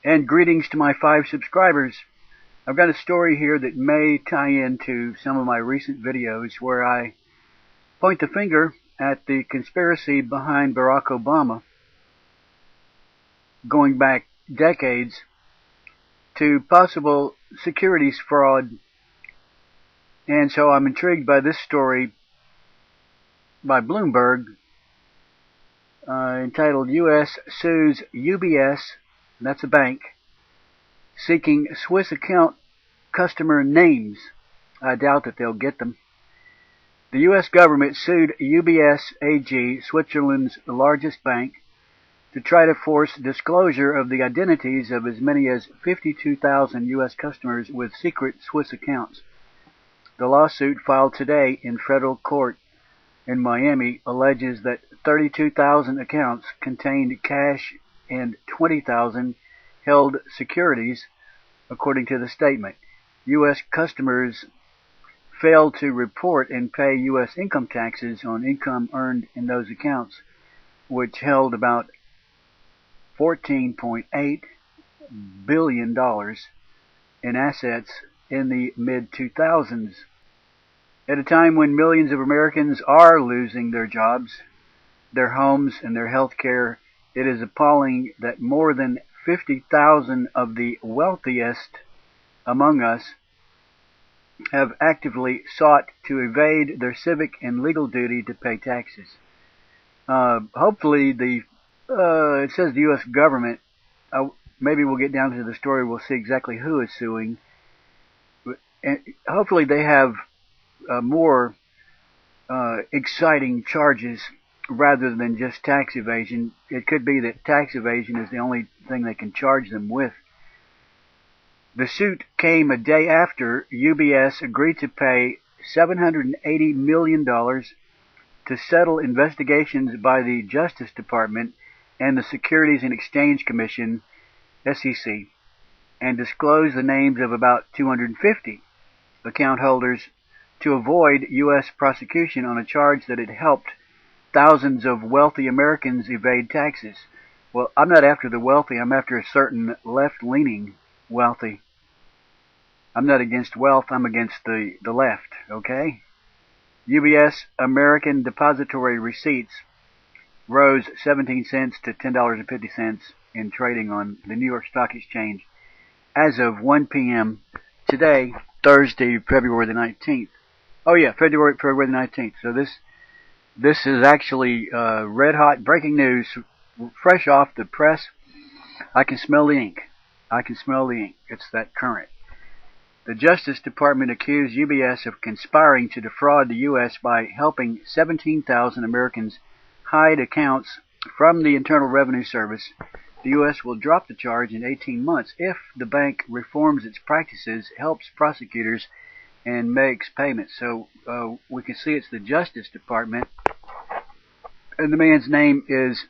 And greetings to my 5 subscribers. I've got a story here that may tie into some of my recent videos where I point the finger at the conspiracy behind Barack Obama, going back decades, to possible securities fraud. And so I'm intrigued by this story by Bloomberg, entitled U.S. Sues UBS, that's a bank, seeking Swiss account customer names. I doubt that they'll get them. The U.S. government sued UBS AG, Switzerland's largest bank, to try to force disclosure of the identities of as many as 52,000 U.S. customers with secret Swiss accounts. The lawsuit, filed today in federal court in Miami, alleges that 32,000 accounts contained cash and 20,000 held securities, according to the statement. U.S. customers failed to report and pay U.S. income taxes on income earned in those accounts, which held about $14.8 billion in assets in the mid-2000s. At a time when millions of Americans are losing their jobs, their homes, and their health care, it is appalling that more than 50,000 of the wealthiest among us have actively sought to evade their civic and legal duty to pay taxes. Hopefully it says the U.S. government. Maybe we'll get down to the story. We'll see exactly who is suing. And hopefully they have more exciting charges rather than just tax evasion. It could be that tax evasion is the only thing they can charge them with. The suit came a day after UBS agreed to pay $780 million to settle investigations by the Justice Department and the Securities and Exchange Commission, SEC, and disclose the names of about 250 account holders to avoid U.S. prosecution on a charge that had helped thousands of wealthy Americans evade taxes. Well, I'm not after the wealthy. I'm after a certain left-leaning wealthy. I'm not against wealth. I'm against the left, okay? UBS American Depository Receipts rose 17 cents to $10.50 in trading on the New York Stock Exchange as of 1 p.m. today, Thursday, February the 19th. Oh yeah, February the 19th. So this is actually red-hot breaking news, fresh off the press. I can smell the ink. I can smell the ink. It's that current. The Justice Department accused UBS of conspiring to defraud the U.S. by helping 17,000 Americans hide accounts from the Internal Revenue Service. The U.S. will drop the charge in 18 months if the bank reforms its practices, helps prosecutors, and makes payments. So we can see it's the Justice Department, and the man's name is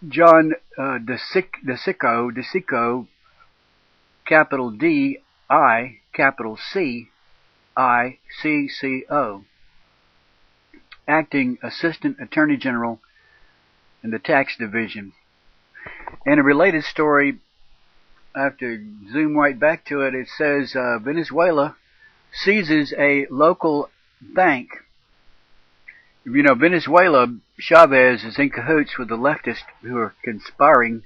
John DiCicco, capital D-I, capital C-I-C-C-O, Acting Assistant Attorney General in the Tax Division. In a related story, I have to zoom right back to it. It says Venezuela seizes a local bank. You know, Venezuela, Chavez is in cahoots with the leftists who are conspiring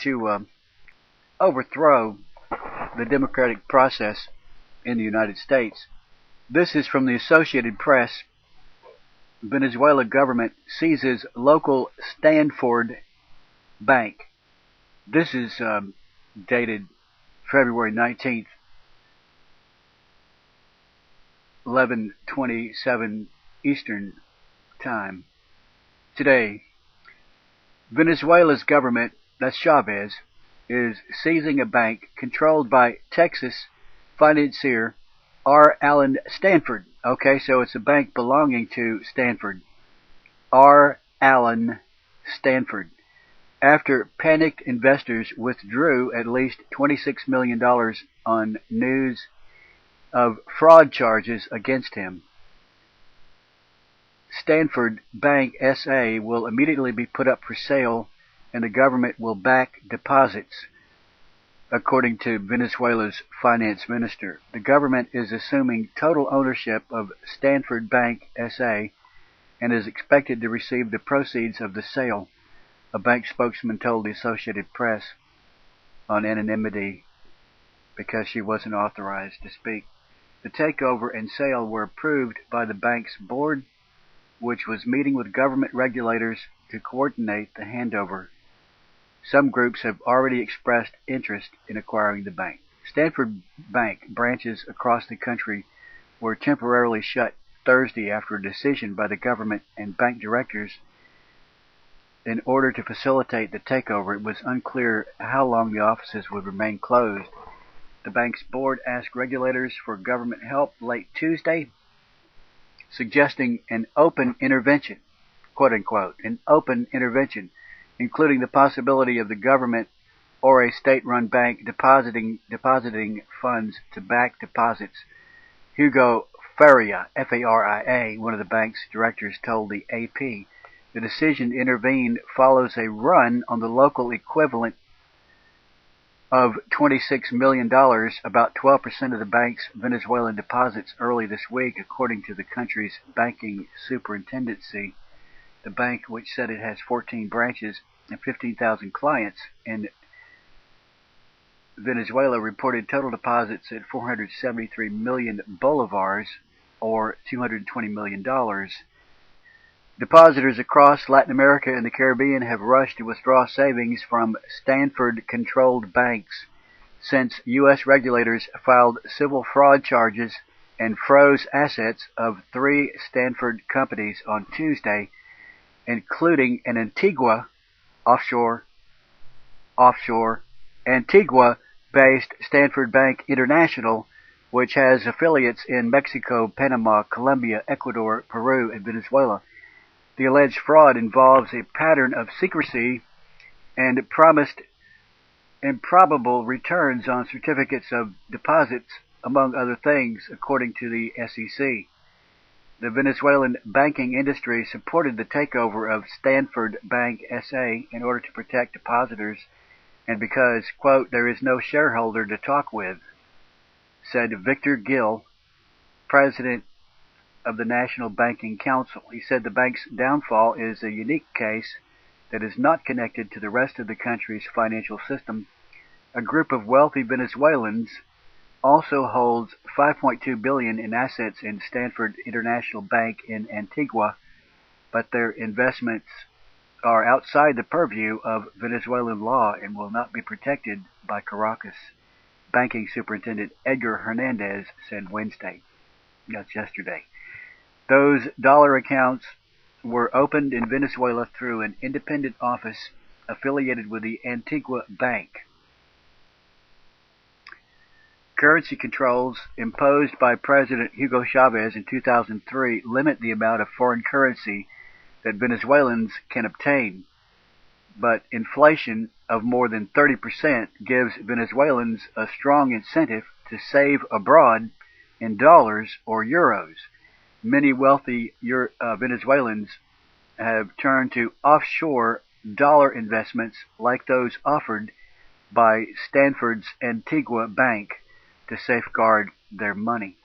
to overthrow the democratic process in the United States. This is from the Associated Press. Venezuela government seizes local Stanford bank. This is dated February 19th, 11:27 Eastern Time. Today, Venezuela's government, that's Chavez, is seizing a bank controlled by Texas financier R. Allen Stanford. Okay, so it's a bank belonging to Stanford. R. Allen Stanford. After panicked investors withdrew at least $26 million on news of fraud charges against him. Stanford Bank S.A. will immediately be put up for sale, and the government will back deposits. according to Venezuela's finance minister. The government is assuming total ownership of Stanford Bank S.A. and is expected to receive the proceeds of the sale, a bank spokesman told the Associated Press on anonymity because she wasn't authorized to speak. The takeover and sale were approved by the bank's board, which was meeting with government regulators to coordinate the handover. Some groups have already expressed interest in acquiring the bank. Stanford Bank branches across the country were temporarily shut Thursday after a decision by the government and bank directors in order to facilitate the takeover. It was unclear how long the offices would remain closed. The bank's board asked regulators for government help late Tuesday, suggesting an open intervention, quote unquote, an open intervention, including the possibility of the government or a state-run bank depositing funds to back deposits. Hugo Faria, F-A-R-I-A, one of the bank's directors, told the AP. The decision to intervene follows a run on the local equivalent of $26 million, about 12% of the bank's Venezuelan deposits early this week, according to the country's banking superintendency. The bank, which said it has 14 branches and 15,000 clients in Venezuela, reported total deposits at 473 million bolivars, or $220 million. Depositors across Latin America and the Caribbean have rushed to withdraw savings from Stanford-controlled banks since U.S. regulators filed civil fraud charges and froze assets of 3 Stanford companies on Tuesday, including an offshore Antigua-based Stanford Bank International, which has affiliates in Mexico, Panama, Colombia, Ecuador, Peru, and Venezuela. The alleged fraud involves a pattern of secrecy and promised improbable returns on certificates of deposits, among other things, according to the SEC. The Venezuelan banking industry supported the takeover of Stanford Bank S.A. in order to protect depositors and because, quote, there is no shareholder to talk with, said Victor Gill, president of the National Banking Council. He said the bank's downfall is a unique case that is not connected to the rest of the country's financial system. A group of wealthy Venezuelans also holds $5.2 billion in assets in Stanford International Bank in Antigua, but their investments are outside the purview of Venezuelan law and will not be protected by Caracas. Banking Superintendent Edgar Hernandez said Wednesday. That's yesterday. Those dollar accounts were opened in Venezuela through an independent office affiliated with the Antigua Bank. Currency controls imposed by President Hugo Chavez in 2003 limit the amount of foreign currency that Venezuelans can obtain, but inflation of more than 30% gives Venezuelans a strong incentive to save abroad in dollars or euros. Many wealthy Venezuelans have turned to offshore dollar investments like those offered by Stanford's Antigua Bank to safeguard their money.